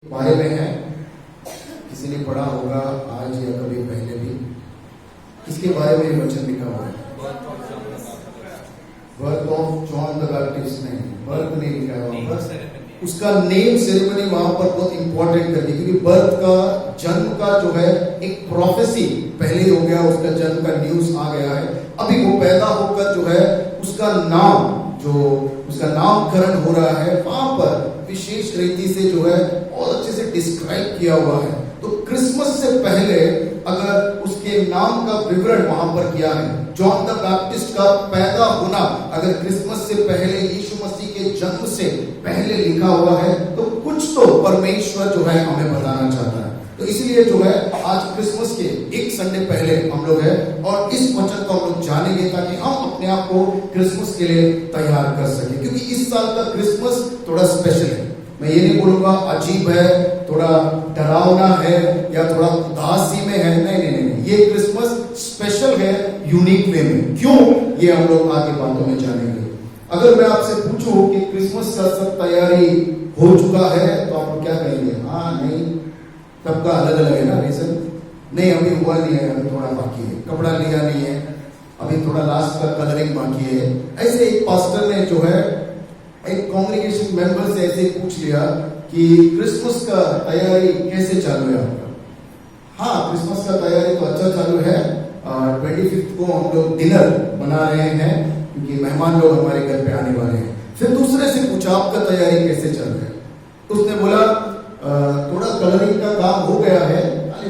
बारे में है। किसी ने पढ़ा होगा आज या कभी पहले भी। किसके बारे में ये वचन लिखा हुआ है? Birth of John the Baptist. नहीं, बर्थ नहीं लिखा है वहां पर। उसका नेम सेरेमनी वहां पर बहुत इंपॉर्टेंट करती है, क्योंकि बर्थ का, जन्म का जो है एक प्रोफेसी पहले ही हो गया, उसका जन्म का न्यूज आ गया है। अभी वो पैदा होकर जो है उसका नाम, जो उसका नामकरण हो रहा है, वहां पर विशेष रीति से जो है बहुत अच्छे से डिस्क्राइब किया हुआ है। तो क्रिसमस से पहले अगर उसके नाम का विवरण वहां पर किया है, जॉन द बैप्टिस्ट का पैदा होना अगर क्रिसमस से पहले, यीशु मसीह के जन्म से पहले लिखा हुआ है, तो कुछ तो परमेश्वर जो है हमें बताना चाहता है। तो इसलिए जो है आज क्रिसमस के एक संडे पहले हम लोग है और इस वचन को हम लोग जानेंगे ताकि हम अपने आप को क्रिसमस के लिए तैयार कर सके, क्योंकि इस साल का क्रिसमस थोड़ा स्पेशल है। मैं ये नहीं बोलूंगा अजीब है, थोड़ा डरावना है या थोड़ा उदासी में है, नहीं नहीं नहीं, ये क्रिसमस स्पेशल है, यूनिक वे में। क्यों, ये हम लोग आगे बातों में जानेंगे। अगर मैं आपसे पूछूं कि क्रिसमस का सब तैयारी हो चुका है तो आप क्या कहेंगे? हाँ, नहीं, सबका अलग अलग है ना रीजन। नहीं, अभी हुआ नहीं है, अभी थोड़ा बाकी है, कपड़ा लिया नहीं है, अभी थोड़ा लास्ट का कलरिंग बाकी है। ऐसे एक पास्टर ने जो है एक कांग्रेगेशन मेंबर से ऐसे पूछ लिया कि क्रिसमस का तैयारी कैसे चालू है आपका? हाँ, क्रिसमस का तैयारी तो अच्छा चालू है। 25 को हम लोग डिनर बना रहे हैं, क्योंकि मेहमान लोग हमारे घर पे आने वाले हैं। फिर दूसरे से पूछा आपका तैयारी कैसे चल रहा है? तो उसने बोला थोड़ा कलरिंग का काम हो गया है,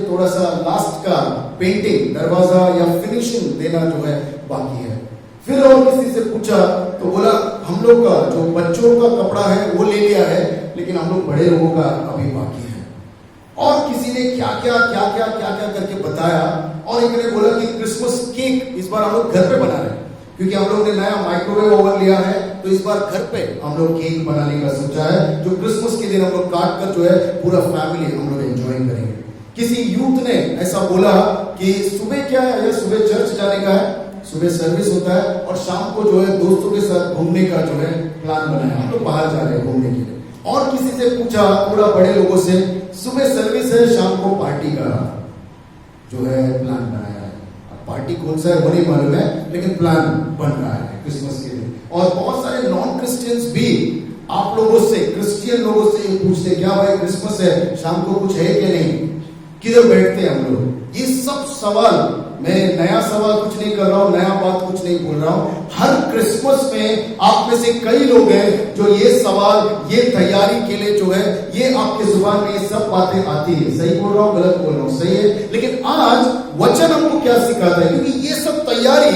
थोड़ा सा लास्ट का पेंटिंग, दरवाजा या फिनिशिंग देना जो है बाकी है। फिर और किसी से पूछा तो बोला हम लोग का जो बच्चों का कपड़ा है वो ले लिया है, लेकिन हम लोग बड़े लोगों का अभी बाकी है। और किसी ने क्या क्या करके बताया। और एक ने बोला कि क्रिसमस केक इस बार हम लोग घर पे बना रहे हैं, क्योंकि हम लोग ने नया माइक्रोवेव ओवन लिया है, तो इस बार घर पे हम लोग केक बनाने का सोचा है, जो क्रिसमस के दिन हम लोग काट कर जो है पूरा फैमिली हम लोग एंजॉय करेंगे। किसी यूथ ने ऐसा बोला कि सुबह क्या है, या सुबह चर्च जाने का है, सुबह सर्विस होता है और शाम को जो है दोस्तों के साथ घूमने का जो है प्लान बनाया, हम लोग बाहर जा रहे हैं घूमने के लिए। और किसी से पूछा थोड़ा बड़े लोगों से, सुबह सर्विस है, शाम को पार्टी का जो है प्लान बनाया है। पार्टी कौन सा है वो नहीं मालूम है, लेकिन प्लान बन रहा है क्रिसमस के लिए। और बहुत सारे नॉन क्रिश्चियंस भी आप लोगों से, क्रिश्चियन लोगों से ये पूछते क्या भाई क्रिसमस है, शाम को कुछ है कि नहीं, किधर बैठते हैं हम लोग? ये सब सवाल, मैं नया सवाल कुछ नहीं कर रहा हूं, नया बात कुछ नहीं बोल रहा हूं। हर क्रिसमस में आप में से कई लोग हैं जो ये सवाल, ये तैयारी के लिए जो है ये आपके जुबान में ये सब बातें आती है। सही बोल रहा हूं, गलत बोल रहा हूं? सही है। लेकिन आज वचन हमको क्या सिखाता है, क्योंकि ये सब तैयारी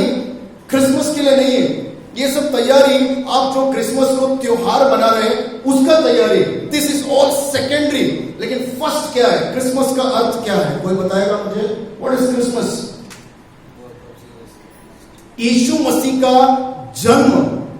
क्रिसमस के लिए नहीं है, ये सब तैयारी आप जो क्रिसमस को त्योहार बना रहे हैं उसका तैयारी, दिस इज ऑल सेकेंडरी। लेकिन फर्स्ट क्या है, क्रिसमस का अर्थ क्या है? कोई बताएगा मुझे? What is Christmas? Yeshu Masih का जन्म,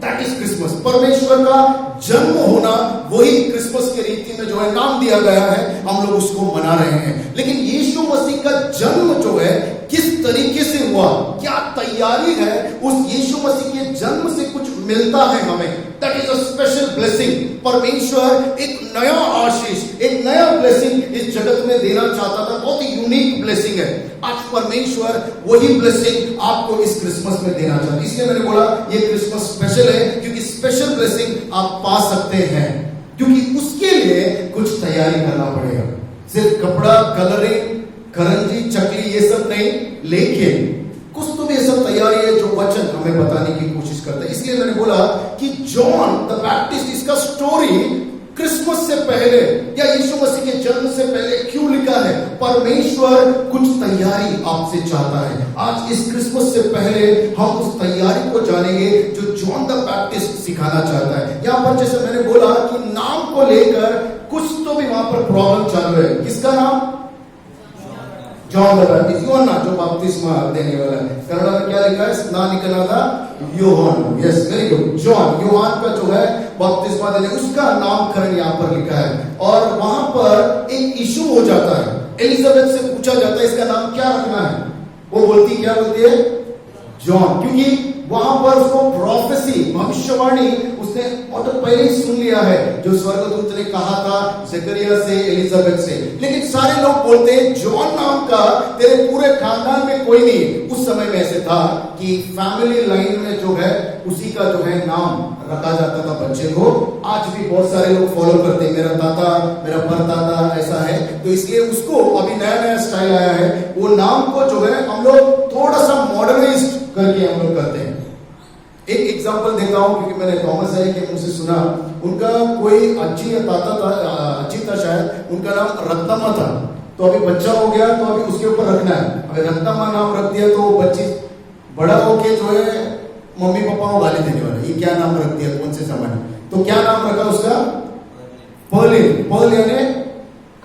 दैट इज क्रिसमस। परमेश्वर का जन्म होना, वही क्रिसमस के रीति में जो है नाम दिया गया है, हम लोग उसको मना रहे हैं। लेकिन यीशु मसीह का जन्म जो है किस तरीके से हुआ, क्या तैयारी है, उस यीशु मसीह के जन्म से कुछ मिलता है हमें, that is a special blessing. परमेश्वर एक नया आशीष, एक नया ब्लेसिंग इस जगत में देना चाहता था, बहुत ही यूनिक ब्लेसिंग है। आज परमेश्वर वही ब्लेसिंग आपको इस क्रिसमस में देना चाहता है। इसलिए मैंने बोला ये क्रिसमस स्पेशल है, क्योंकि स्पेशल ब्लेसिंग आप पा सकते हैं, क्योंकि उसके लिए कुछ तैयारी करना पड़ेगा। सिर्फ कपड़ा, कलरिंग, करंजी, चकली ये सब नहीं, लेकिन कुछ तो भी ये सब तैयारी है जो वचन हमें बताने की कोशिश करता है। इसलिए मैंने बोला कि जॉन द बैप्टिस्ट, इसका स्टोरी क्रिसमस से पहले या यीशु मसीह के जन्म से पहले क्यों लिखा है? परमेश्वर कुछ तैयारी आपसे चाहता है। आज इस क्रिसमस से पहले हम उस तैयारी को जानेंगे जो जॉन द बैप्टिस्ट सिखाना चाहता है। यहां पर जैसे मैंने बोला कि नाम को लेकर कुछ तो भी वहां पर प्रॉब्लम चालू है। किसका नाम? जॉन द बैप्टिस्ट, यूहन्ना जो बपतिस्मा देने वाला है। कन्नड़ में क्या लिखा है? स्नानिकना था यूहन्ना। Yes, very good. जॉन, यूहन्ना का जो है बपतिस्मा देने, उसका नामकरण यहाँ पर लिखा है। और वहां पर एक इशू हो जाता है, एलिजाबेथ से पूछा जाता है इसका नाम क्या रखना है। वो बोलती, क्या बोलती है? जॉन, क्योंकि वहां पर उसको प्रोफेसी, भविष्यवाणी उसने पहले ही सुन लिया है, जो स्वर्गदूत ने कहा था जकरिया से, एलिजाबेथ से। लेकिन सारे लोग बोलते हैं जॉन नाम का तेरे पूरे खानदान में कोई नहीं। उस समय में ऐसे था कि फैमिली लाइन में जो है उसी का जो है नाम रखा जाता था बच्चे को। आज भी बहुत सारे लोग फॉलो करते हैं, मेरा दादा, मेरा परदादा ऐसा है, तो इसलिए उसको अभी नया नया स्टाइल आया है, वो नाम को जो है हम लोग थोड़ा सा मॉडर्नाइज करके हम लोग करते हैं। एक एग्जांपल देता हूं, क्योंकि मैंने थॉमस आई के मुझसे सुना, उनका कोई अच्छी ताता था, अच्छी था शायद, उनका नाम रत्नमा था। तो अभी बच्चा हो गया तो अभी उसके ऊपर रखना है। अगर रत्नमा नाम रख दिया तो बच्ची बड़ा होके जो है मम्मी पापा को गाली देने वाला, ये क्या नाम रख दिया, कौन से समय। तो क्या नाम रखा उसका? पर्लिन। पर्ल यानी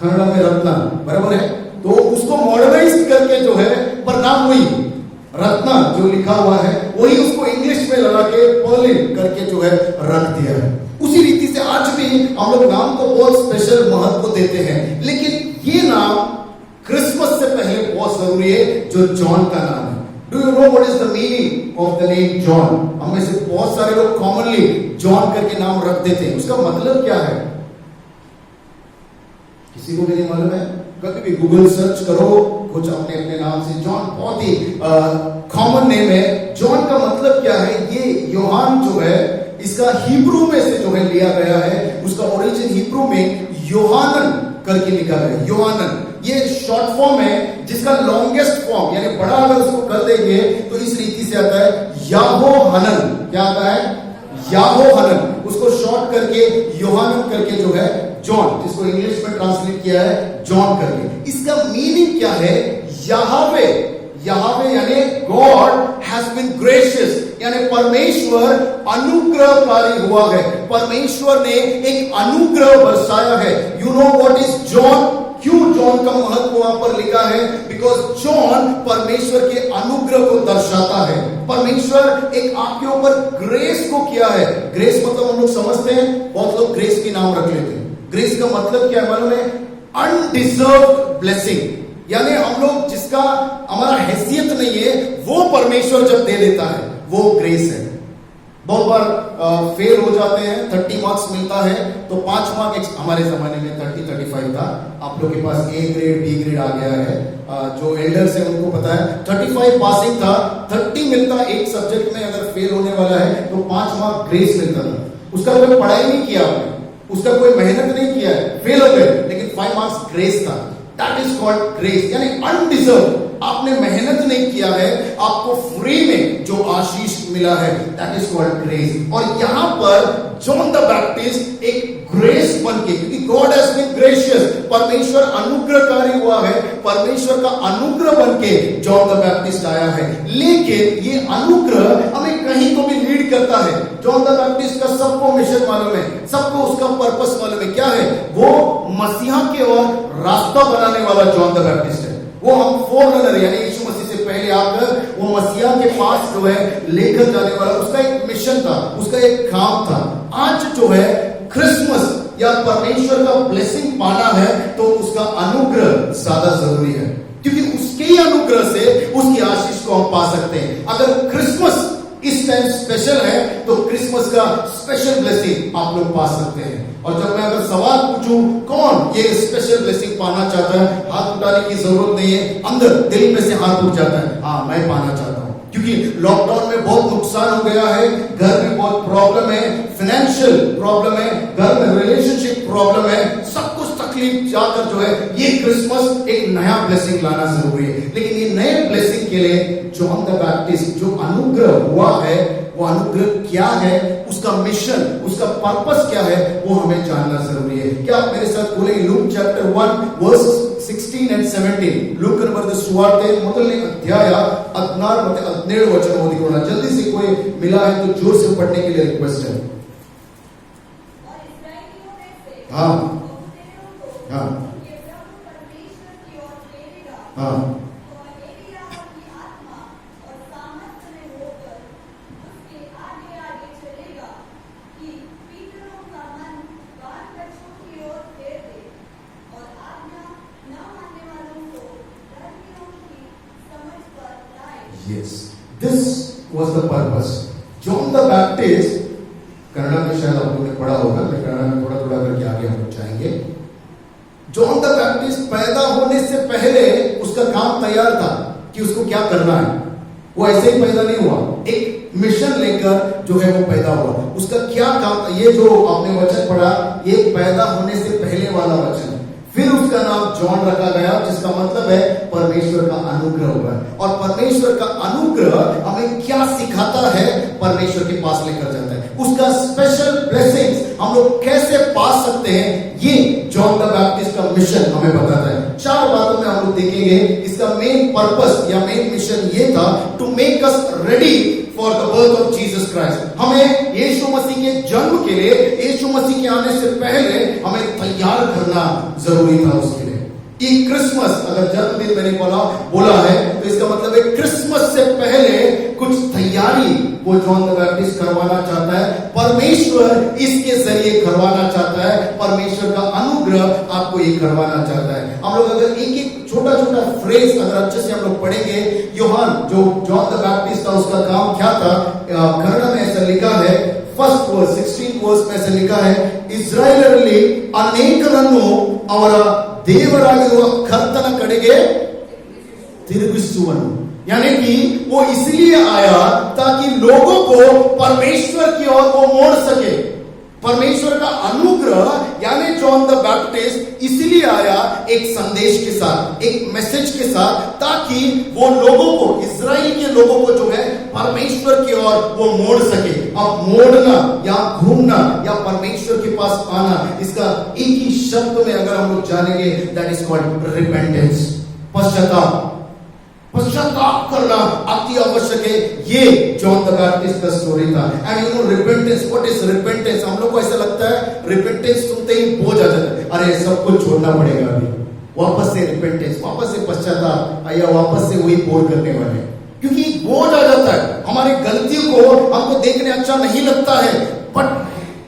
कन्नड़ा में रत्ना, बराबर है। तो उसको मॉडर्नाइज करके जो है, पर नाम वही रत्ना जो लिखा हुआ है वही उसको इंग्लिश में लगा के पर्लिन करके जो है रख दिया है। उसी रीति से आज भी हम लोग नाम को बहुत स्पेशल महत्व देते हैं, लेकिन ये नाम क्रिसमस से पहले बहुत जरूरी है, जो जॉन का नाम है। Do you know what is the meaning of the name John? हम में से बहुत सारे लोग कॉमनली जॉन करके नाम रख देते हैं। उसका मतलब क्या है किसी को भी नहीं मालूम है? कभी भी गूगल सर्च करो, कुछ अपने अपने नाम से। जॉन बहुत ही कॉमन नेम है। जॉन का मतलब क्या है? ये योहान जो है, इसका हिब्रू में से जो है लिया गया है। उसका ओरिजिन हिब्रू में योहानन करके लिखा गया है, योहानन। ये शॉर्ट फॉर्म है, जिसका लॉन्गेस्ट फॉर्म यानी बड़ा अगर उसको कर देंगे तो इस रीति से आता है याहोहनन। क्या आता है? याहोहनन। उसको शॉर्ट करके योहानन करके जो है जॉन, जिसको इंग्लिश में ट्रांसलेट किया है जॉन करके। इसका मीनिंग क्या है? याहवे, याहवे यानी गॉड हैज बीन ग्रेशियस, यानी परमेश्वर अनुग्रहकारी हुआ है। परमेश्वर ने एक अनुग्रह बरसाया है। You know what is John? क्यों जॉन का महत्व वहां पर लिखा है? बिकॉज जॉन परमेश्वर के अनुग्रह को दर्शाता है। परमेश्वर एक आपके ऊपर ग्रेस को किया है। ग्रेस मतलब हम लोग समझते हैं, बहुत लोग ग्रेस के नाम रख लेते हैं। ग्रेस का मतलब क्या है मालूम है? अनडिजर्व्ड ब्लेसिंग, यानी हम लोग जिसका हमारा हैसियत नहीं है वो परमेश्वर जब दे देता है, वो ग्रेस है। बहुत बार फेल हो जाते हैं, 30 मार्क्स मिलता है तो 5 मार्क, हमारे जमाने में 30-35 था, आप लोग के पास ए ग्रेड बी ग्रेड आ गया है। जो एल्डर्स है उनको पता है 35 पासिंग था, 30 मिलता एक सब्जेक्ट में। अगर फेल होने वाला है तो 5 मार्क ग्रेस मिलता था। उसका कोई पढ़ाई नहीं किया आपने, उसका कोई मेहनत नहीं किया है, फेल हो गए, लेकिन 5 मार्क्स ग्रेस था। दैट इज कॉल्ड ग्रेस, यानी अनडिजर्व। आपने मेहनत नहीं किया है, आपको फ्री में जो आशीष मिला है, दैट इज कॉल्ड ग्रेस। और यहां पर जॉन द बैप्टिस्ट एक ग्रेस बनके, क्योंकि गॉड हैज बीन ग्रेशियस, परमेश्वर अनुग्रहकारी हुआ है, परमेश्वर का अनुग्रह बनके जॉन द बैप्टिस्ट आया है। लेकिन ये अनुग्रह हमें कहीं को भी लीड करता है। जॉन द बैप्टिस्ट का सबको मिशन मालूम है, सबको उसका पर्पस मालूम है। क्या है वो? मसीहा के और रास्ता बनाने वाला जॉन द बैप्टिस्ट है। वो हम फोररनर यानी यीशु मसीह से पहले आकर वो मसीहा के पास जो है लेकर जाने वाला, उसका एक मिशन था, उसका एक काम था। आज जो है क्रिसमस या परमेश्वर का ब्लेसिंग पाना है तो उसका अनुग्रह ज्यादा जरूरी है, क्योंकि उसके ही अनुग्रह से उसकी आशीष को हम पा सकते हैं। अगर क्रिसमस इस टाइम स्पेशल है तो क्रिसमस का स्पेशल ब्लेसिंग आप लोग पा सकते हैं। और जब मैं अगर सवाल पूछूं कौन ये स्पेशल ब्लेसिंग पाना चाहता है, हाथ उठाने की जरूरत नहीं है, अंदर दिल में से हाथ उठ जाता है, हाँ मैं पाना चाहता हूं। क्योंकि लॉकडाउन में बहुत नुकसान हो गया है, घर में बहुत प्रॉब्लम है, फाइनेंशियल प्रॉब्लम है, घर में रिलेशनशिप प्रॉब्लम है, सब कुछ तकलीफ जाकर जो है ये क्रिसमस एक नया ब्लेसिंग लाना जरूरी है। लेकिन ये नए ब्लेसिंग के लिए जॉन द बैप्टिस्ट जो अनुग्रह हुआ है, वो अनुग्रह क्या है, उसका मिशन, उसका पर्पस क्या है, वो हमें जानना जरूरी है। क्या आप मेरे साथ बोलेंगे Luke chapter 1 verse 16 and 17? Luke बರೆದ ಸುವಾರ್ತೆ ಮೊದಲನೇ ಅಧ್ಯಾಯ 16 ಮತ್ತು 17 ವಚನ ಓದಿಕೊಳ್ಳೋಣ। जल्दी से कोई मिला है तो जोर से पढ़ने के लिए रिक्वेस्ट है। हाँ हाँ हाँ Yes, this was the purpose. John the Baptist, Kannada में शायद आप लोगों ने पढ़ा होगा, मैं कन्नड़ा में थोड़ा थोड़ा करके आगे हम लोग जाएंगे। जॉन द बैप्टिस्ट पैदा होने से पहले उसका काम तैयार था कि उसको क्या करना है। वो ऐसे ही पैदा नहीं हुआ, एक मिशन लेकर जो है वो पैदा हुआ। उसका क्या काम था, ये जो आपने वचन पढ़ा, ये पैदा होने से पहले वाला वचन। फिर उसका नाम जॉन रखा गया, जिसका मतलब है परमेश्वर का अनुग्रह होगा। और परमेश्वर का अनुग्रह हमें क्या सिखाता है, परमेश्वर के पास लेकर जाता है। उसका स्पेशल ब्लेसिंग्स हम लोग कैसे पा सकते हैं, ये जॉन द बैप्टिस्ट का मिशन हमें बताता है। 4 बातों में हम लोग देखेंगे। इसका मेन पर्पस या मेन मिशन ये था, to make us ready for the birth of Jesus Christ. हमें यीशु मसीह के जन्म के लिए, यीशु मसीह के आने से पहले हमें तैयार करना जरूरी था उसके लिए। ये क्रिसमस, अगर जन्मदिन मैंने बोला है तो इसका मतलब है क्रिसमस से पहले कुछ तैयारी वो जॉन द बैप्टिस्ट करवाना चाहता है। परमेश्वर इसके जरिए करवाना चाहता है, परमेश्वर का अनुग्रह आपको ये करवाना चाहता है। हम लोग अगर एक एक छोटा छोटा फ्रेज अगर अच्छे से हम लोग पढ़ेंगे, यूहन्ना जो जॉन द बैप्टिस्ट था उसका काम क्या था, कन्नड़ में ऐसा लिखा है, फर्स्ट वर्स 16 वर्स में ऐसा लिखा है, ಇಸ್ರಾಯೇಲರಲ್ಲಿ ಅನೇಕರನ್ನು ಅವರ ದೇವರಾಗಿರುವ ಕರ್ತನ ಕಡೆಗೆ ತಿರುಗಿಸುವನು। यानी कि वो इसलिए आया ताकि लोगों को परमेश्वर की ओर वो मोड़ सके। परमेश्वर का अनुग्रह यानी जॉन द बैप्टिस्ट इसलिए आया एक संदेश के साथ, एक मैसेज के साथ, ताकि वो लोगों को, इजराइल के लोगों को जो है परमेश्वर की ओर वो मोड़ सके। अब मोड़ना या घूमना या परमेश्वर के पास आना, इसका एक ही शब्द में अगर हम लोग जानेंगे, दैट इज कॉल्ड रिपेंटेंस, पश्चाताप। पश्चाताप करना अति आवश्यक है। ये जॉन द बैप्टिस्ट का स्टोरी था। And you know repentance, what is repentance? हम लोग को ऐसा लगता है रिपेंटेंस सुनते ही बोझ आ जाता है, अरे सब कुछ छोड़ना पड़ेगा अभी, वापस से रिपेंटेंस, वापस से पश्चाताप, या वापस से वही बोझ करने वाले, क्योंकि बोझ आ जाता है। हमारी गलतियों को हमको देखने अच्छा नहीं लगता है। बट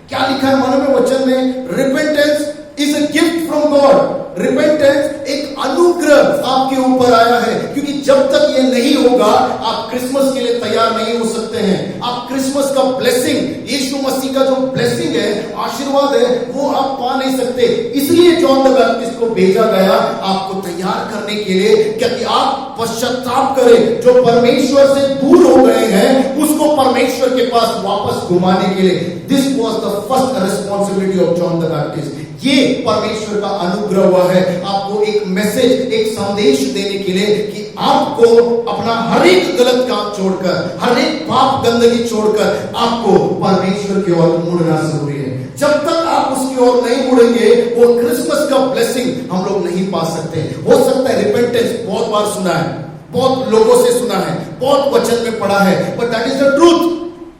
क्या लिखा है मानो में वचन में, repentance is a gift from God. Repentance एक अनुग्रह आपके ऊपर आया है, क्योंकि जब तक ये नहीं होगा आप क्रिसमस के लिए तैयार नहीं हो सकते हैं। आप क्रिसमस का ब्लेसिंग, यीशु मसीह का जो ब्लेसिंग है, आशीर्वाद है, वो आप पा नहीं सकते। इसलिए जॉन द बैप्टिस्ट को भेजा गया आपको तैयार करने के लिए, क्योंकि आप पश्चाताप करें। जो परमेश्वर से दूर हो गए हैं उसको परमेश्वर के पास वापस घुमाने के लिए। This was the first responsibility of John the Baptist. ये परमेश्वर का अनुग्रह हुआ है आपको एक मैसेज, एक संदेश देने के लिए कि आपको अपना हर एक गलत काम छोड़कर, हर एक पाप गंदगी छोड़कर आपको परमेश्वर की ओर मुड़ना जरूरी है। जब तक आप उसकी ओर नहीं मुड़ेंगे, वो क्रिसमस का ब्लेसिंग हम लोग नहीं पा सकते। हो सकता है रिपेंटेंस बहुत बार सुना है, बहुत लोगों से सुना है, बहुत वचन में पढ़ा है, but that is the truth.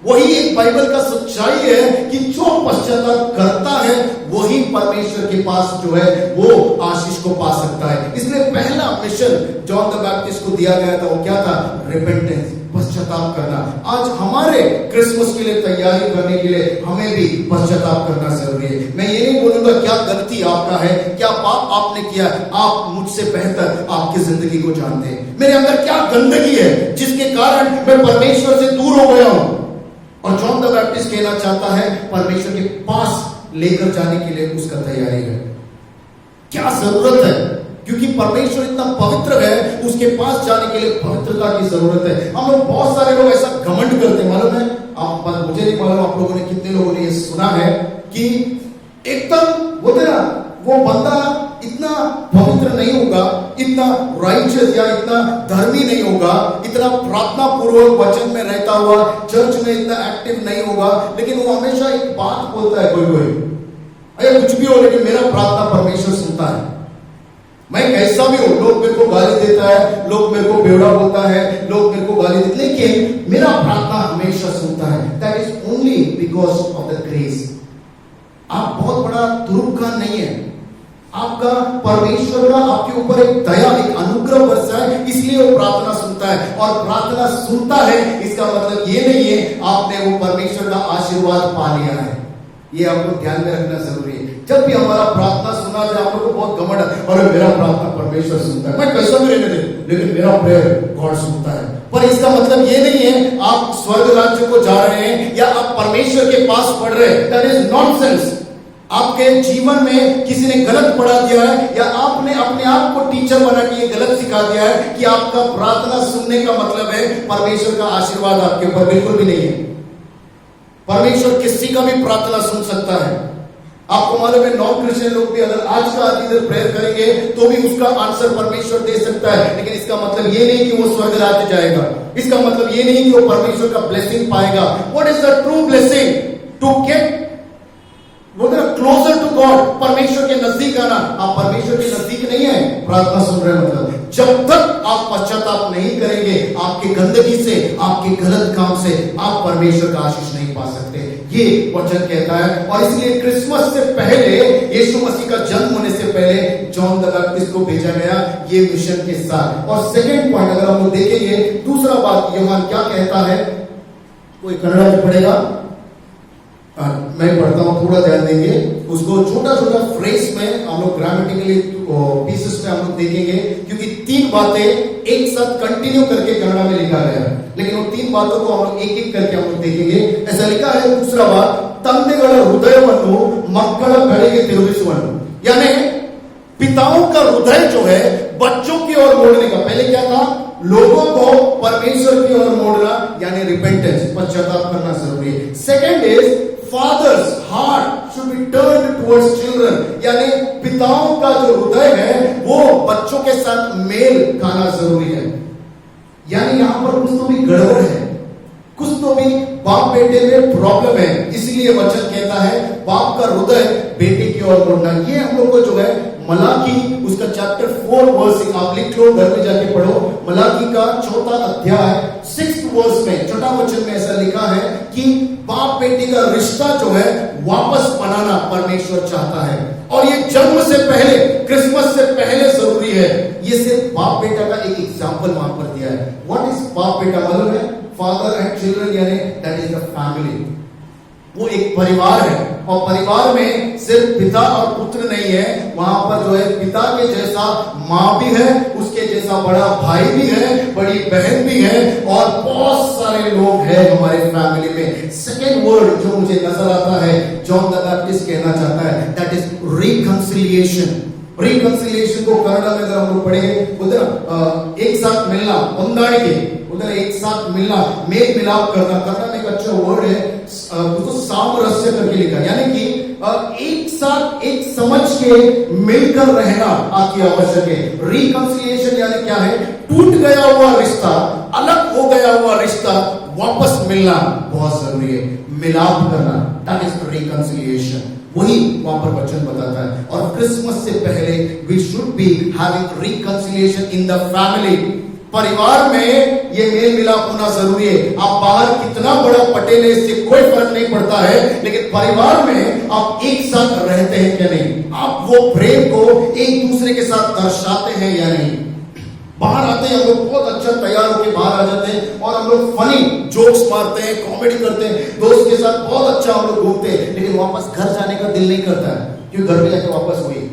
वही एक बाइबल का सच्चाई है कि जो पश्चाताप करता है वही परमेश्वर के पास जो है वो आशीष को पा सकता है। इसलिए पहला मिशन जॉन द बैप्टिस्ट को दिया गया था, वो क्या था? रिपेंटेंस, पश्चाताप करना। आज हमारे क्रिसमस के लिए तैयारी करने के लिए हमें भी पश्चाताप करना जरूरी है। मैं ये नहीं बोलूंगा क्या गलती आपका है, क्या पाप आपने किया, आप मुझसे बेहतर आपकी जिंदगी को जानते हैं। मेरे अंदर क्या गंदगी है जिसके कारण मैं परमेश्वर से दूर हो गया हूं। और जॉन द बैप्टिस्ट कहना चाहता है परमेश्वर के पास लेकर जाने के लिए उसका तैयारी है। क्या जरूरत है? क्योंकि परमेश्वर इतना पवित्र है, उसके पास जाने के लिए पवित्रता की जरूरत है। हम लोग, बहुत सारे लोग ऐसा घमंड करते हैं, मालूम है आप, मुझे नहीं मालूम आप लोगों ने कितने लोगों ने ये सुना है कि एकदम बोलते ना, वो बंदा इतना पवित्र नहीं होगा, इतना राइचियस या इतना धर्मी नहीं होगा, इतना प्रार्थना पूर्वक वचन में रहता हुआ चर्च में इतना एक्टिव नहीं होगा, लेकिन वो हमेशा एक बात बोलता है, कोई अरे कुछ भी हो लेकिन मेरा प्रार्थना परमेश्वर सुनता है। मैं कैसा भी हूं, लोग मेरे को गाली देता है, लोग मेरे को बेवड़ा बोलता है, लोग मेरे को गाली देते, लेकिन मेरा प्रार्थना हमेशा सुनता है। That is only because of the grace. आप बहुत बड़ा तुरुपखान नहीं है, आपका परमेश्वर का आपके ऊपर एक दया, एक अनुग्रह बरसा है, इसलिए वो प्रार्थना सुनता है। और प्रार्थना सुनता है इसका मतलब ये नहीं है आपने वो परमेश्वर का आशीर्वाद पा लिया है। ये आपको ध्यान में रखना जरूरी है। जब भी हमारा प्रार्थना सुना जाए, हम लोग को बहुत घमंड है, अरे मेरा प्रार्थना परमेश्वर सुनता है, मैं कैसा भी रहने दे, लेकिन मेरा प्रेयर गॉड सुनता है। पर इसका मतलब ये नहीं है आप स्वर्ग राज्य को जा रहे हैं या आप परमेश्वर के पास पढ़ रहे हैं। That is nonsense. आपके जीवन में किसी ने गलत पढ़ा दिया है या आपने अपने आप को टीचर बना के ये गलत सिखा दिया है कि आपका प्रार्थना सुनने का मतलब है परमेश्वर का आशीर्वाद आपके ऊपर, बिल्कुल भी नहीं है। परमेश्वर किसी का भी प्रार्थना सुन सकता है। आपको मालूम है नॉन क्रिश्चियन लोग भी अगर आज का आदि दिन प्रेयर करेंगे तो भी उसका आंसर परमेश्वर दे सकता है, लेकिन इसका मतलब ये नहीं कि वो स्वर्ग राज्य जाएगा। इसका मतलब ये नहीं कि वो परमेश्वर का ब्लेसिंग पाएगा। What is the true blessing? To get closer to God, परमेश्वर के नजदीक आना। आप परमेश्वर के नजदीक नहीं है, प्रार्थना सुन रहे मतलब जब तक आप पश्चाताप नहीं करेंगे, आपके गंदगी से, आपके गलत काम से आप परमेश्वर का आशीष नहीं पा सकते, ये वचन कहता है। और इसलिए क्रिसमस से पहले, यीशु मसीह का जन्म होने से पहले जॉन द बैप्टिस्ट को भेजा गया ये मिशन के साथ। और सेकंड पॉइंट अगर हम लोग देखेंगे, दूसरा बात यूहन्ना क्या कहता है, कोई कन्नड़ा में पढ़ेगा, मैं पढ़ता हूं, थोड़ा ध्यान देंगे उसको। छोटा छोटा फ्रेज में हम लोग ग्रामेटिकली पीसेस में हम लोग देखेंगे, क्योंकि तीन बातें एक साथ कंटिन्यू करके कन्नड़ा में लिखा गया है, लेकिन उन तीन बातों को हम लोग एक एक करके हम लोग देखेंगे। ऐसा लिखा है दूसरा बात, ತಂದೆಗಳ ಹೃದಯವನ್ನು ಮಕ್ಕಳ ಕಡೆಗೆ ತಿರುಗಿಸುವನು, यानी पिताओं का हृदय जो है बच्चों की ओर मोड़ने का। पहले क्या था? लोगों को परमेश्वर की ओर मोड़ना, यानी रिपेंटेंस, पश्चाताप करना जरूरी है। Second is fathers heart should be turned towards children, यानी पिताओं का जो हृदय है वो बच्चों के साथ मेल खाना जरूरी है। यानी यहां पर कुछ तो भी गड़बड़ है, कुछ तो भी बाप बेटे में प्रॉब्लम है, इसलिए वचन कहता है बाप का हृदय बेटे की ओर मुड़ना। ये हम लोग को जो है मलाकी उसका चैप्टर 4 वर्स, आप लिख लो, घर में जाके पढ़ो। मलाकी का 4 अध्याय 6 वर्स में, छठा वचन में ऐसा लिखा है कि बाप बेटे का रिश्ता जो है वापस बनाना परमेश्वर चाहता है, और ये जन्म से पहले, क्रिसमस से पहले जरूरी है। ये सिर्फ बाप बेटा का एक एग्जाम्पल वहां पर दिया है। व्हाट इज बाप बेटा? मालूम है, फादर एंड चिल्ड्रन, यानी दैट इज द फैमिली। वो एक परिवार है, और परिवार में सिर्फ पिता और पुत्र नहीं है, वहां पर जो है पिता के जैसा माँ भी है, उसके जैसा बड़ा भाई भी है, बड़ी बहन भी है, और बहुत सारे लोग हैं हमारे फैमिली में। सेकेंड वर्ड जो मुझे नजर आता है जॉन द बैप्टिस्ट कहना चाहता है, दैट इज रिकंसिलिएशन। रिकंसिलिएशन को कन्नड़ा में अगर हम लोग पढ़ेंगे, उधर एक साथ मिलना, ಹೊಂದಾಣಿಕೆ, उधर एक साथ मिलना, मेल मिलाप करना। कन्नड़ा में एक अच्छा वर्ड है, उसको सामरस्य करके लिखा, यानी कि एक साथ एक समझ के मिलकर रहना आपकी आवश्यक है। रिकंसिलिएशन यानी क्या है? टूट गया हुआ रिश्ता, अलग हो गया हुआ रिश्ता वापस मिलना बहुत जरूरी है, मिलाप करना, दैट इज रिकंसिलिएशन। वही वहां पर वचन बताता है। और क्रिसमस से पहले we should be having reconciliation in the family. परिवार में ये मेल मिलाप होना जरूरी है। आप बाहर कितना बड़ा पटेल है इससे कोई फर्क नहीं पड़ता है, लेकिन परिवार में आप एक साथ रहते हैं क्या नहीं, आप वो प्रेम को एक दूसरे के साथ दर्शाते हैं या नहीं। बाहर आते हैं हम लोग बहुत अच्छा तैयार होकर बाहर आ जाते हैं, और हम लोग फनी जोक्स मारते हैं, कॉमेडी करते हैं, दोस्त के साथ बहुत अच्छा हम लोग घूमते हैं, लेकिन वापस घर जाने का दिल नहीं करता है, क्योंकि घर पे जाकर वापस वही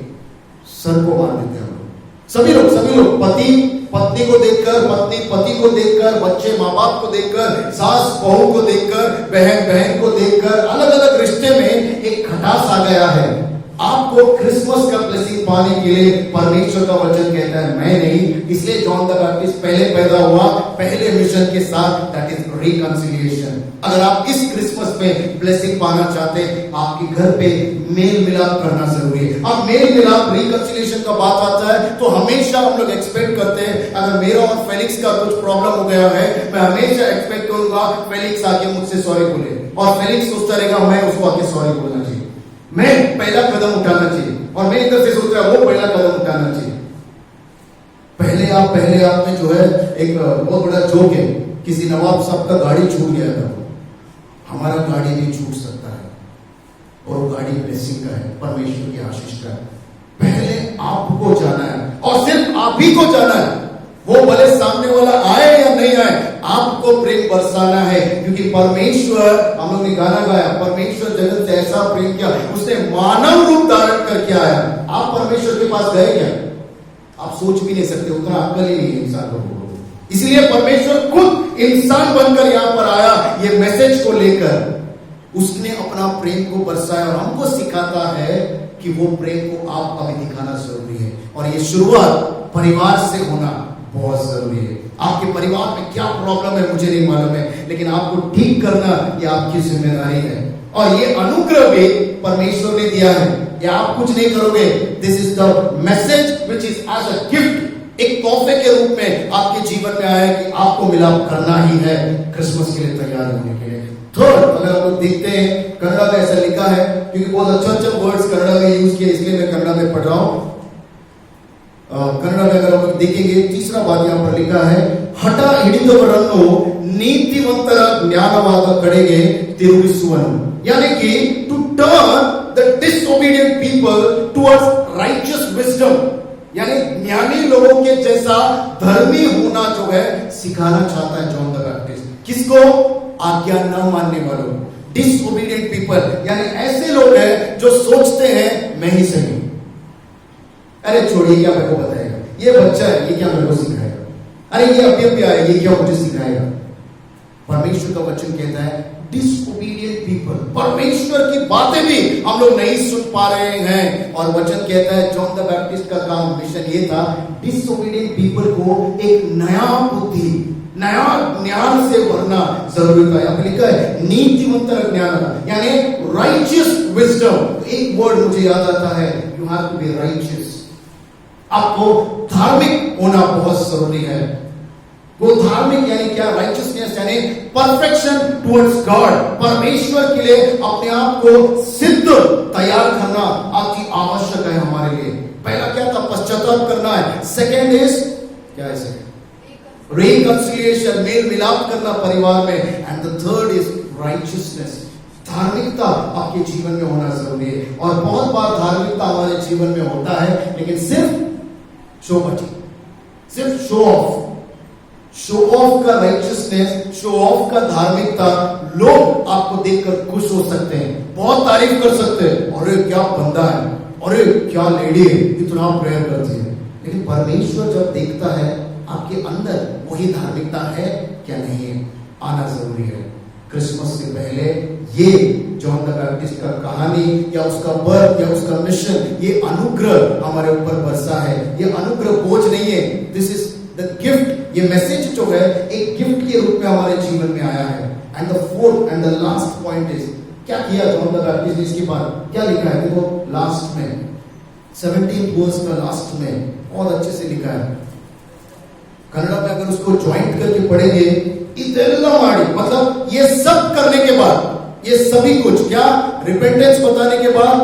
सर को मार देते हैं हम लोग। सभी लोग पति पत्नी को देखकर, पत्नी पति को देखकर, बच्चे माँ बाप को देखकर, सास बहू को देखकर, बहन बहन को देखकर, अलग अलग रिश्ते में एक खटास आ गया है। आपको क्रिसमस का ब्लेसिंग पाने के लिए परमेश्वर का वचन कहता है मैं नहीं, इसलिए जॉन द बैप्टिस्ट पहले पैदा हुआ, पहले मिशन के साथ, दैट इज रिकंसिलिएशन। अगर आप इस क्रिसमस में ब्लेसिंग पाना चाहते हैं, आपके घर पे मेल मिलाप करना जरूरी है। अब मेल मिलाप, रिकंसिलिएशन का बात आता है तो हमेशा हम लोग एक्सपेक्ट करते हैं, अगर मेरा और फेलिक्स का कुछ प्रॉब्लम हो गया है, मैं हमेशा एक्सपेक्ट करूंगा फेलिक्स आके मुझसे सॉरी बोले, और फेलिक्स सोचता रहेगा मैं उसको आके सॉरी बोलना चाहिए, मैं पहला कदम उठाना चाहिए, और मैं इधर से सोच रहा वो पहला कदम उठाना चाहिए। पहले आप में जो है एक बहुत बड़ा जोक है, किसी नवाब साहब का गाड़ी छूट गया था, हमारा गाड़ी भी छूट सकता है, और वो गाड़ी ब्लेसिंग का है, परमेश्वर की आशीष का है। पहले आपको जाना है, और सिर्फ आप ही को जाना है, वो भले सामने वाला आए या नहीं आए, आपको सबको प्रेम बरसाना है, क्योंकि परमेश्वर, हम लोग ने गाना गाया, परमेश्वर जगत से ऐसा प्रेम किया, उसने मानव रूप धारण करके आया। आप परमेश्वर के पास गए क्या? आप सोच भी नहीं सकते, उतना अक्ल ही नहीं है इंसान लोगों को। इसलिए परमेश्वर खुद इंसान बनकर यहां पर आया, ये मैसेज को लेकर। उसने अपना प्रेम को बरसाया और हमको सिखाता है कि वो प्रेम को आप हमें दिखाना जरूरी है। और ये शुरुआत परिवार से होना बहुत जरूरी है। आपके परिवार में क्या प्रॉब्लम है मुझे नहीं मालूम है, लेकिन आपको ठीक करना ये आपकी जिम्मेदारी है। और ये अनुग्रह भी परमेश्वर ने दिया है, ये आप कुछ नहीं करोगे। This is the message which is as a gift, एक तोहफे के रूप में आपके जीवन में आया कि आपको मिलाप करना ही है क्रिसमस के लिए तैयार होने के लिए। थर्ड, अगर आप लोग देखते हैं कन्नड़ा में ऐसा लिखा है, क्योंकि बहुत अच्छा वर्ड्स कन्नड़ा में यूज किए, इसलिए मैं कन्नड़ा में पढ़ रहा हूं। कन्नड़ा में अगर आप देखेंगे, तीसरा बात यहां पर लिखा है, हठ हिडिदवरन्नु नीतिवंतर ज्ञानवाद कडेगे तिरुगिಸುವನು, यानी कि to turn the disobedient people towards righteous wisdom, यानी ज्ञानी लोगों के जैसा धर्मी होना जो है सिखाना चाहता है जॉन द बैप्टिस्ट। किसको? आज्ञा न मानने वालों, डिसोबीडिएंट पीपल, यानी ऐसे लोग हैं जो सोचते हैं मैं ही सही। अरे छोड़िए, क्या मेरे को बताएगा, ये बच्चा है, ये क्या मेरे को सिखाएगा, अरे ये अभी आया, ये क्या मुझे सिखाएगा। परमेश्वर का वचन कहता है डिसोबीडिएंट पीपल, परमेश्वर की बातें भी हम लोग नहीं सुन पा रहे हैं। और वचन कहता है जॉन द बैप्टिस्ट का काम, मिशन ये था, डिसोबीडिएंट पीपल को एक नया बुद्धि, नया ज्ञान से भरना जरूरी था। यहाँ पे लिखा है नीतिवंतर ज्ञान, यानी राइचियस विजडम। एक वर्ड मुझे याद आता है, you have to be righteous. आपको धार्मिक होना बहुत जरूरी है। वो धार्मिक यानी क्या? राइचियसनेस यानी परफेक्शन टुवर्ड्स गॉड, परमेश्वर के लिए अपने आप को सिद्ध तैयार करना आपकी आवश्यक है हमारे लिए। पहला क्या था? पश्चाताप करना है। सेकेंड इज क्या है? सेकेंड रिकंसिलिएशन, मेल मिलाप करना परिवार में। And the third is righteousness, धार्मिकता आपके जीवन में होना जरूरी है। और बहुत बार धार्मिकता हमारे जीवन में होता है, लेकिन सिर्फ शो मची, सिर्फ शो ऑफ, शो ऑफ का राइचियसनेस, शो ऑफ का धार्मिकता। लोग आपको देखकर खुश हो सकते हैं, बहुत तारीफ कर सकते हैं, अरे क्या बंदा है, अरे क्या लेडी है, इतना प्रेयर करती है। लेकिन परमेश्वर जब देखता है आपके अंदर वही धार्मिकता है क्या नहीं है, आना जरूरी है। क्रिसमस से पहले ये जॉन द बैप्टिस्ट का कहानी या उसका बर्थ या उसका मिशन, ये अनुग्रह हमारे ऊपर बरसा है। ये अनुग्रह बोझ नहीं है, दिस इज द गिफ्ट। ये मैसेज जो है एक गिफ्ट के रूप में हमारे जीवन में आया है। And the fourth and the last point is, क्या किया जॉन द बैप्टिस्ट ने? इसके बाद क्या लिखा है देखो, लास्ट में 17th वर्स का लास्ट में बहुत अच्छे से लिखा है। कन्नड़ा में अगर उसको ज्वाइंट करके पढ़ेंगे, इतेल्ला माड़ी, मतलब ये सब करने के बाद, ये सभी कुछ क्या? रिपेंटेंस बताने के बाद,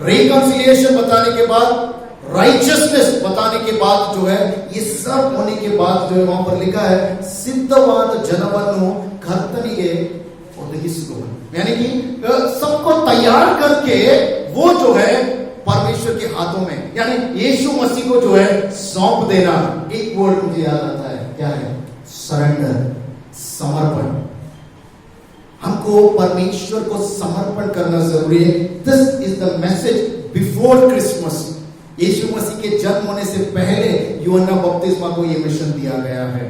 रिकंसिलिएशन बताने के बाद, राइचियसनेस बताने के बाद जो है, ये सब होने के बाद जो है वहां पर लिखा है सिद्धवाद जनवन्नु कर्तनिगे ओदगिसुवनु, यानी कि सबको तैयार करके वो जो है परमेश्वर के हाथों में, यानी यीशु मसीह को जो है सौंप देना। एक वर्ड मुझे याद आता है, क्या है? सरेंडर, समर्पण। हमको परमेश्वर को समर्पण करना जरूरी है। This is the message before Christmas. Yeshu Masih के जन्म होने से पहले यूहन्ना बपतिस्मा को यह मिशन दिया गया है।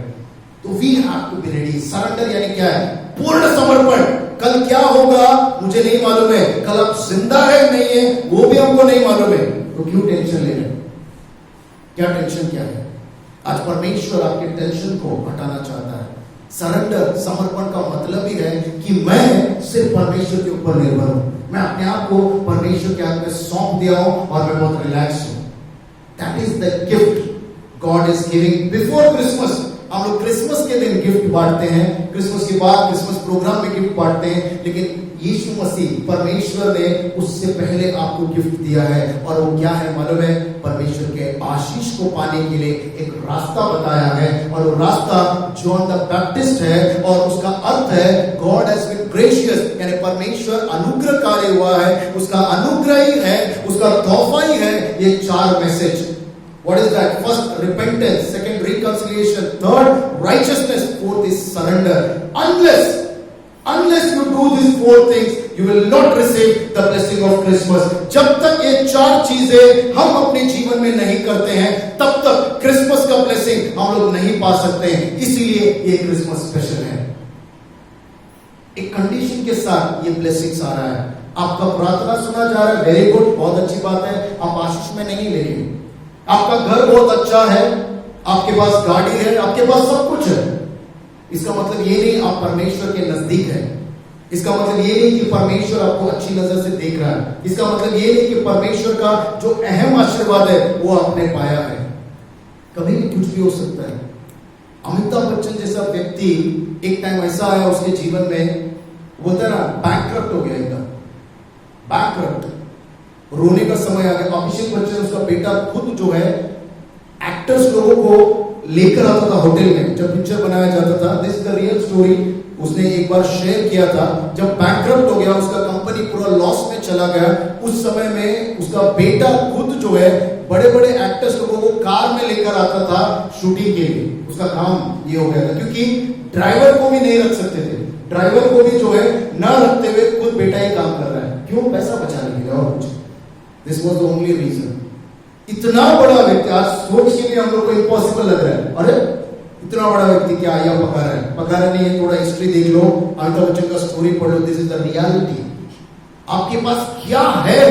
तो we have to be ready. Surrender यानी क्या है? पूर्ण समर्पण। कल क्या होगा मुझे नहीं मालूम है, कल आप जिंदा है नहीं है वो भी हमको नहीं मालूम है, तो क्यों टेंशन ले रहे? क्या टेंशन क्या है? आज परमेश्वर आपके टेंशन को हटाना चाहता है। सरेंडर, समर्पण का मतलब ही है कि मैं सिर्फ परमेश्वर के ऊपर निर्भर हूं, मैं अपने आप को परमेश्वर के हाथ में सौंप दिया हूं और मैं बहुत रिलैक्स हूं। That is the gift God is giving before Christmas. हम लोग क्रिसमस के दिन गिफ्ट बांटते हैं, क्रिसमस के बाद क्रिसमस प्रोग्राम में गिफ्ट बांटते हैं, लेकिन यीशु मसीह परमेश्वर ने उससे पहले आपको गिफ्ट दिया है। और वो क्या है मालूम है? परमेश्वर के आशीष को पाने के लिए एक रास्ता बताया है, और वो रास्ता जॉन द बैप्टिस्ट है, और उसका अर्थ है गॉड हैज बीन ग्रेशियस, यानी परमेश्वर अनुग्रहकारी हुआ है, उसका अनुग्रह ही है, उसका तोहफा ही है ये 4 message. What is that? First, repentance. Second, reconciliation. Third, righteousness. Fourth is surrender. Unless you do these four things, you will not receive the blessing of Christmas. जब तक ये चार चीजें हम अपने जीवन में नहीं करते हैं, तब तक क्रिसमस का ब्लेसिंग हम लोग नहीं पा सकते हैं. इसीलिए ये क्रिसमस स्पेशल है. एक कंडीशन के साथ ये ब्लेसिंग्स आ रहा है. आपका प्रार्थना सुना जा रहा है, वेरी गुड, बहुत अच्छी बात है. आप आशीष में नहीं, लेकिन आपका घर बहुत अच्छा है, आपके पास गाड़ी है, आपके पास सब कुछ है. इसका मतलब ये नहीं आप परमेश्वर के नजदीक है. इसका मतलब ये नहीं कि परमेश्वर आपको अच्छी नजर से देख रहा है. इसका मतलब ये नहीं कि परमेश्वर का जो अहम आशीर्वाद है वो आपने पाया है. कभी भी कुछ भी हो सकता है. अमिताभ बच्चन जैसा व्यक्ति, एक टाइम ऐसा आया उसके जीवन में, वो था ना, बैंकक्रप्ट हो गया एकदम. बैंकक्रप्ट, रोने का समय आ गया. अभिषेक बच्चन, उसका बेटा, खुद जो है एक्टर्स लोगों को लेकर आता था होटल में जब पिक्चर बनाया जाता था. This is the real story. उसने एक बार शेयर किया था, जब बैंकक्रप्ट हो गया, उसका कंपनी पूरा लॉस में चला गया, उस समय में उसका बेटा खुद जो है बड़े बड़े एक्टर्स लोगों को कार में लेकर आता था शूटिंग के लिए. उसका काम ये हो गया था, क्योंकि ड्राइवर को भी नहीं रख सकते थे. ड्राइवर को भी जो है ना रखते हुए खुद बेटा ही काम कर रहा है. क्यों? पैसा बचाने के लिए और कुछ. This was the only reason. इतना बड़ा व्यक्ति, आज सोच के भी हम लोग को इम्पॉसिबल लग रहा है. अरे इतना बड़ा व्यक्ति क्या आया पका रहा है? पका रहा नहीं है. थोड़ा हिस्ट्री देख लो, अमिताभ बच्चन का स्टोरी पढ़ लो. This is the reality. आपके पास क्या है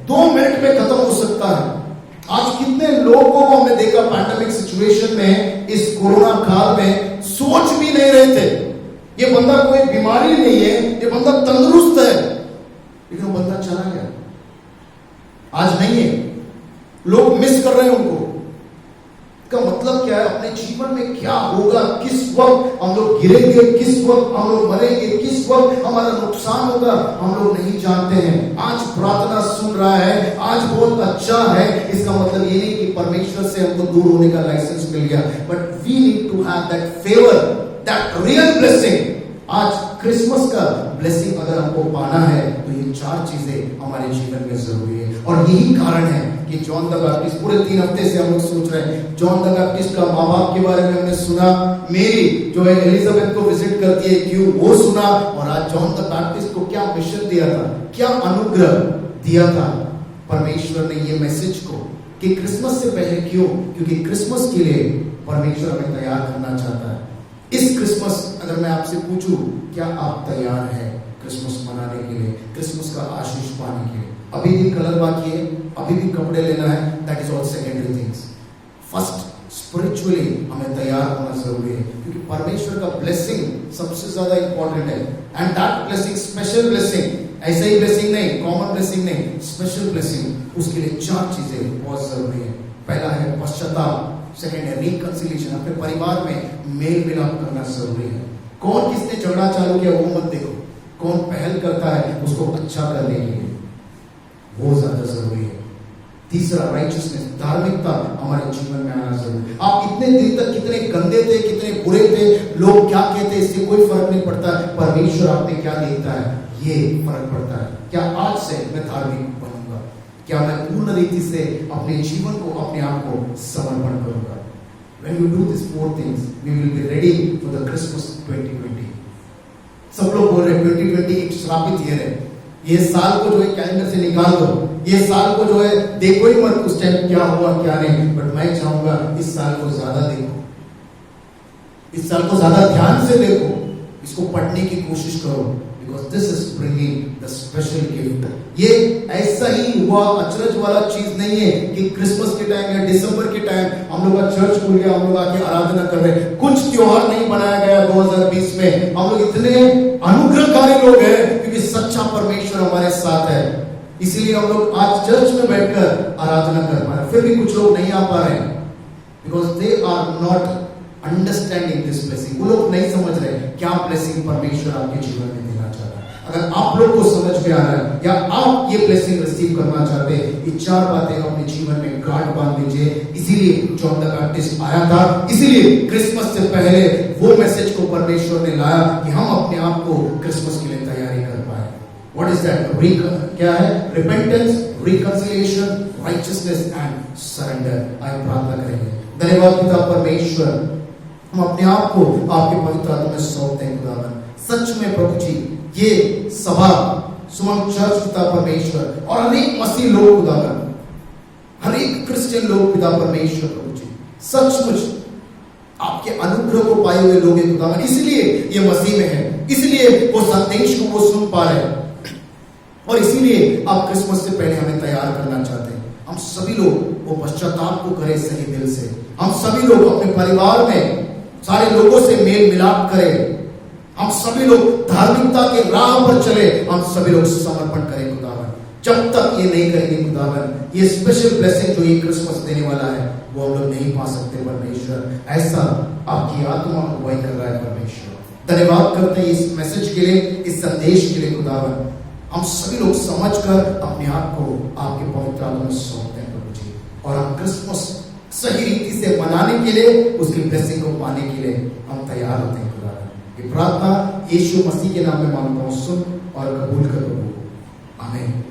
2 मिनट में खत्म हो सकता है. आज कितने लोगों को हमने देखा पैंडेमिक सिचुएशन में, इस कोरोना काल में, सोच भी नहीं रहे थे. ये बंदा कोई बीमारी नहीं है, ये बंदा तंदुरुस्त है, लेकिन वो बंदा चला गया. आज नहीं है. लोग मिस कर रहे हैं उनको. का मतलब क्या है? अपने जीवन में क्या होगा, किस वक्त हम लोग गिरेंगे, किस वक्त हम लोग मरेंगे, किस वक्त हमारा नुकसान होगा, हम लोग नहीं जानते हैं. आज प्रार्थना सुन रहा है, आज बहुत अच्छा है, इसका मतलब ये नहीं कि परमेश्वर से हमको दूर होने का लाइसेंस मिल गया. But we need to have that favour, that real blessing. आज क्रिसमस का ब्लेसिंग अगर हमको पाना है तो ये 4 चीजें हमारे जीवन में जरूरी है. और यही कारण है कि जॉन द बैप्टिस्ट, पूरे 3 हफ्ते से हम लोग सोच रहे हैं, जॉन द बैप्टिस्ट का माँ बाप के बारे में हमने सुना, मेरी जो है एलिजाबेथ को विजिट करती है, क्यों, वो सुना. और आज जॉन द बैप्टिस्ट को क्या मिशन दिया था, क्या अनुग्रह दिया था परमेश्वर ने ये मैसेज को, कि क्रिसमस से पहले क्यों? क्योंकि क्रिसमस के लिए परमेश्वर हमें तैयार करना चाहता है. इस क्रिसमस, अगर मैं आपसे पूछूं, क्या आप तैयार हैं क्रिसमस मनाने के लिए, क्रिसमस का आशीष पाने के लिए? अभी भी कलर बाकी है, अभी भी कपड़े लेना है, that is all secondary things. First, spiritually हमें तैयार होना जरूरी है, क्योंकि परमेश्वर का ब्लेसिंग सबसे ज्यादा इंपॉर्टेंट है. And that blessing, special blessing, ऐसे ही ब्लेसिंग नहीं, कॉमन ब्लेसिंग नहीं, स्पेशल ब्लेसिंग. उसके लिए 4 चीजें बहुत जरूरी है. पहला है पश्चाताप. सेकेंड है रिकंसिलिएशन, अपने परिवार में मेल मिलाप करना जरूरी है. कौन किसने झगड़ा चालू किया वो मत देखो, कौन पहल करता है उसको अच्छा करने के लिए, वो ज्यादा जरूरी है. तीसरा, राइचियसनेस, धार्मिकता हमारे जीवन में आना जरूरी है. आप इतने दिन तक कितने गंदे थे, कितने बुरे थे, लोग क्या कहते, इससे कोई फर्क नहीं पड़ता. परमेश्वर आप में क्या देखता है ये फर्क पड़ता है. क्या आज से मैं धार्मिक बनूंगा? क्या मैं पूर्ण रीति से अपने जीवन को, अपने आप को समर्पण करूंगा? When you do these 4 things, we will be ready for the Christmas 2020. सब लोग बोल रहे हैं 2020 एक श्रापित ईयर है, ये साल को जो है कैलेंडर से निकाल दो, ये साल को जो है देखो ही मत उस टाइम क्या हुआ क्या नहीं. बट मैं चाहूंगा इस साल को ज्यादा देखो, इस साल को ज्यादा ध्यान से देखो, इसको पढ़ने की कोशिश करो. Because this is bringing the special gift. ये ऐसा ही हुआ, अचरज वाला चीज नहीं है कि क्रिसमस के टाइम या दिसंबर के टाइम हम लोग का चर्च खुल गया, हम लोग आके आराधना कर रहे हैं. कुछ त्योहार नहीं बनाया गया 2020 में. हम लोग इतने अनुग्रहकारी लोग हैं क्योंकि सच्चा परमेश्वर हमारे साथ है. इसीलिए हम लोग आज चर्च में बैठकर आराधना कर पा रहे हैं. फिर भी कुछ लोग नहीं आ पा रहे हैं because they are not understanding this blessing. वो लोग नहीं समझ रहे क्या ब्लेसिंग परमेश्वर आपके जीवन में देना चाहता है. अगर आप लोग को समझ में आ रहा है या आप ये ब्लेसिंग रिसीव करना चाहते हैं, ये 4 बातें अपने जीवन में गांठ बांध लीजिए. इसीलिए जॉन द बैप्टिस्ट आया था, इसीलिए क्रिसमस से पहले वो मैसेज को परमेश्वर ने लाया कि हम अपने आप को क्रिसमस के लिए तैयारी कर पाए. What is that? क्या है? Repentance, reconciliation, righteousness and surrender. आइए प्रार्थना करेंगे। धन्यवाद पिता परमेश्वर, हम अपने आप को आपके पवित्र हाथों में सौंपते हैं खुदावन। सच में प्रभु जी, ये सभा सुमन चर्च पिता परमेश्वर और अनेक मसीह लोग खुदावन, हर एक क्रिश्चियन लोग पिता परमेश्वर प्रभु जी, सचमुच आपके अनुग्रह को पाए हुए लोग हैं खुदावन, इसलिए ये मसीह में है, इसलिए वो संदेश को वो सुन पा रहे हैं, और इसीलिए आप क्रिसमस से पहले हमें तैयार करना चाहते हैं। हम सभी लोग वो पश्चाताप को करें सही दिल से। हम सभी लोग अपने परिवार में सारे लोगों से मेल मिलाप करें। हम सभी लोग धार्मिकता के राह पर चले। हम सभी लोग समर्पण करें खुदावन। जब तक ये नहीं करेंगे खुदावन, ये स्पेशल ब्लेसिंग जो ये क्रिसमस देने वाला है वो हम लोग नहीं पा सकते परमेश्वर। ऐसा आपकी आत्मा अगुवाई कर रहा है परमेश्वर। धन्यवाद करते हैं इस मैसेज के लिए, इस संदेश के लिए खुदावन। हम सभी लोग समझकर अपने आप को आपके पवित्र हाथों में सौंपते हैं प्रभु जी, और हम क्रिसमस सही रीति से मनाने के लिए, उसकी ब्लेसिंग को पाने के लिए हम तैयार होते हैं खुदावन। ये प्रार्थना यीशु मसीह के नाम में मांगता हूं, सुन और कबूल कर प्रभु। आमीन।